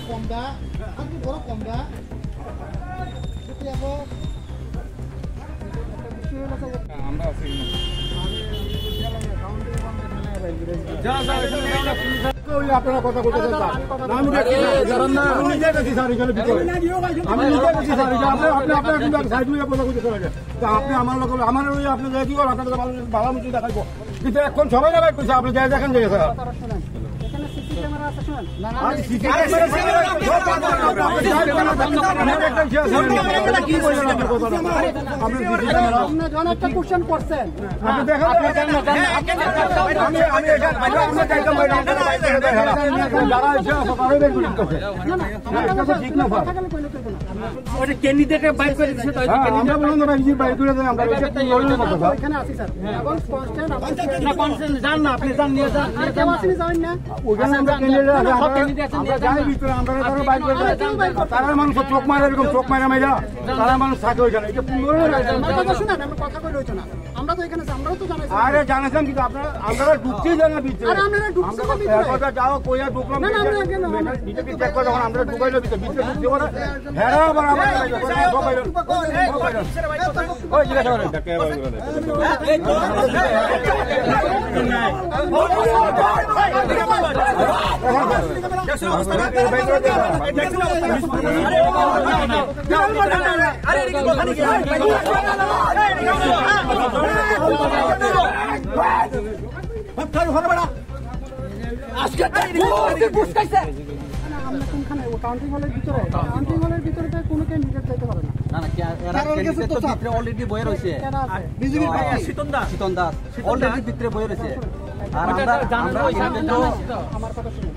কমদা আর কি বড় কমদা সেটা আপো আমরা আছি আপনারা কথা বলতে আমি নিজে গেছি স্যার এখানে আমি নিজে গেছি স্যার আপনি কথা বলতে আপনি আমার লোক আমার আপনি কি করেন আপনাদের ভালো মতো দেখাইবো কিন্তু এখন সবাই না করছে আপনি যাই দেখেন যে স্যার ক্যান্ডিডেটে বাইর করে দিচ্ছে তো আমরা বললাম না ইজি বাইর করে দেন আমরা এখানে আছি স্যার এবং কনস্ট্যান্ট না কনস্ট্যান্ট জান না আপনি জান নিয়ে যান আর কেউ আসেনি যাবেন না ওখানে আমরা ক্যান্ডিডেট আমরা যাই ভিতরে আমরা ধরো বাইর করে তারা মানুষ চোখ মারে এরকম চোখ মারা মাইরা তারা মানুষ থাকে ওইখানে এটা পুরো কথা শুনেন আমরা কথা কই রইছো না আমরা তো এখানে আমরাও তো জানাইছি আরে জানাইছেন কিন্তু আপনারা আমরা ঢুকতেই জানা ভিতরে আরে আমরা ঢুকছি তো ভিতরে কথা যাও কইয়া ঢুকলাম না আমরা বিজেপি চেক করে যখন আমরা ঢুকাইলো ভিতরে ঢুকতে পারে হেরা আবার আমরা ওই জিজ্ঞাসা করেন কে বাইর করে কাউন্টিং হলের ভিতরে কোনো ক্যান্ডিডেট যাইতে পারে না না এরা ক্যান্ডিডেট তো ভিতরে অলরেডি বয়ে রয়েছে বিজেপি শীতন দাস অলরেডি ভিতরে বয়ে রয়েছে আর আমরা আমার কথা শুনুন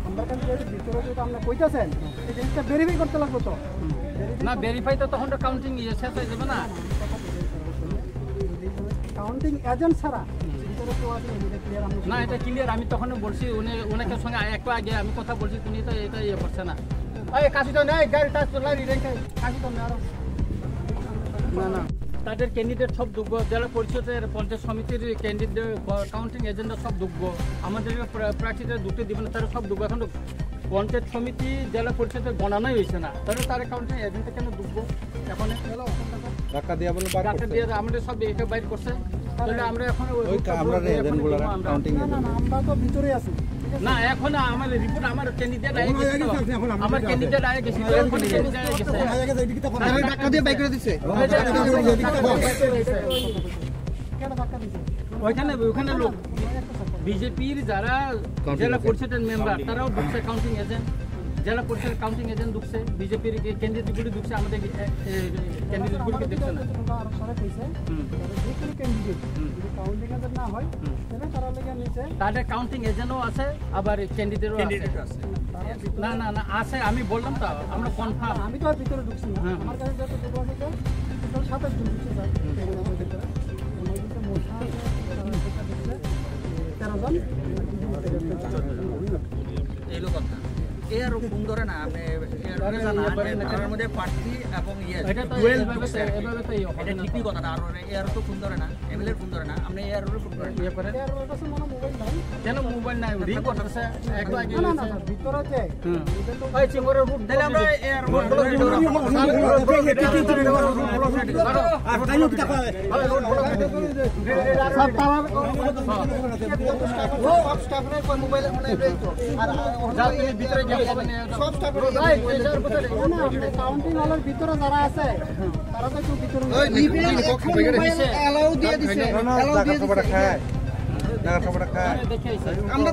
আমরা ক্যান্ডিডেট ভিতরে যেটা আমরা কইতাছেন এই জিনিসটা ভেরিফাই করতে লাগবে তো না ভেরিফাই তো তখন তো কাউন্টিং শেষ হয়ে যাবে না কাউন্টিং এজেন্ট ছাড়া না এটা ক্লিয়ার আমি তখন বলছি উনাকে সঙ্গে একটু আগে আমি কথা বলছি তুমি তো এটা ইয়ে করছে না এই কাশি তো নেই গাড়ি টাচ তো লাগি রেখে কাশি তো না না তাদের ক্যান্ডিডেট সব যোগ্য জেলা পরিষদের পঞ্চায়েত সমিতির ক্যান্ডিডেট কাউন্টিং এজেন্টরা সব যোগ্য আমাদের প্রার্থীদের দুটো দিবেন তারা সব যোগ্য এখন পঞ্চায়েত সমিতি জেলা পরিষদের গণনাই হয়েছে না তাহলে তারা কাউন্টিং এজেন্টটা কেন যোগ্য এখন টাকা দিয়ে বলে টাকা দিয়ে আমাদের সব এটা বাইর করছে তাহলে আমরা এখন ওই আমরা এজেন্টগুলো কাউন্টিং আমরা তো ভিতরে আছি না এখন আমার রিপোর্ট আমার ক্যান্ডিডেট আগে গেছে আমার ক্যান্ডিডেট আগে গেছে এখন ক্যান্ডিডেট আগে গেছে টাকা দিয়ে বাইক করে দিছে কেন টাকা দিছে ওখানে লোক বিজেপির যারা জেলা পরিষদের মেম্বার তারাও ঢুকছে কাউন্টিং এজেন্ট জেলা পরিষদের কাউন্টিং এজেন্ট ঢুকছে বিজেপির ক্যান্ডিডেটগুলি ঢুকছে আমাদের ক্যান্ডিডেটগুলিকে দেখছে না তাদের কাউন্টিং এজেন্টও আছে আবার ক্যান্ডিডেটও আছে না না না আছে আমি বললাম তো আমরা কনফার্ম আমি তো আর ভিতরে ঢুকছি না আমার কাছে যত যোগ আছে তো 27 জন ঢুকছে স্যার এইলো কথা এর ফোন ধরে না আপনি এর মধ্যে প্রার্থী এবং এটা ঠিকই কথা না আর এর তো ফোন ধরে না এমএলএ ফোন ধরে না আপনি এর ফোন করেন ইয়ে করেন কেন মোবাইল নাই রিং করতেছে একটু আগে না ভিতরে আছে ওই চিঙ্গরের রুট তাহলে আমরা এর আর তাইও কি টাকা সব টাওয়ার সব স্টাফের কোন মোবাইল মানে তো আর ভিতরে গেলে সব স্টাফের কাউন্টিং হলের ভিতরে যারা আছে তারা তো ভিতরে অ্যালাউ দিয়ে দিছে অ্যালাউ দিয়ে দিছে খায় জায়গা সবটা খায় আমরা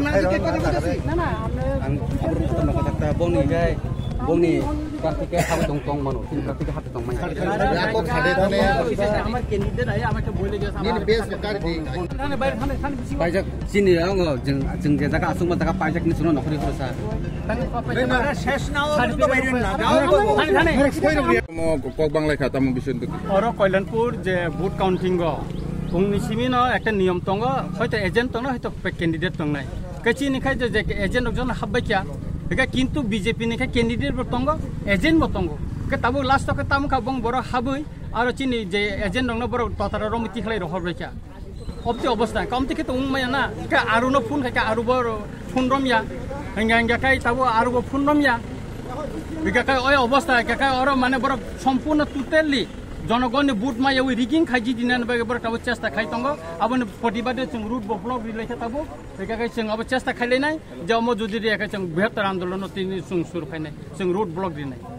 নাজিকে কথা বলতেছি না না আমরা একটা বনি যায় বনি প্রার্থীকে হাতে দং মানুষ তিন প্রার্থীকে হাতে দং মাই আমার ক্যান্ডিডেট আই আমাকে বলে গেছে আমার বেস কার্ড দিই না বাইরে খানে পাইজাক চিনি जों যে জায়গা আসুম জায়গা পাইজাক নি শুনো নকরি করে স্যার শেষ নাও তো বাইরে না কক বাংলায় খাতাম বিষয় অর কল্যাণপুর যে ভোট কাউন্টিং উনিশিমিনো একটা নিয়ম দङ হয়তো এজেন্ট দङ হয়তো ক্যান্ডিডেট দङ নাই কাছি নিখাই যে এজেন্ট একজন হাববাই কিয়া কিন্তু বিজেপি নিখাই ক্যান্ডিডেট দङ এজেন্ট দङ তাবো লাস্ট তক তামুকা বং বড় হাবই আর চিনি যে এজেন্ট দङ বড় ততারা রমিতি খালাই রহরবাই কিয়া অবতি অবস্থা কমতি কে তো উংমায়া না কা আরুনো ফোন খাইকা আরু বড় ফোন রমিয়া हिंगा खाई तब आरो फुन्नमिया हिंगा ओय अवस्था हिंगा और माने बर सम्पूर्ण टोटली जनगण बुट माया रिगिंग खाई दिन बर तब चेष्टा खाई तंगो अब प्रतिबाद जों रूट ब्लक रिलेखे तब हिंगा जों अब चेष्टा खाइलेनाय जे जुदि जों बृहत्तर आंदोलन तीन जों सुर फाइनाय जों रूट ब्लक दिनाय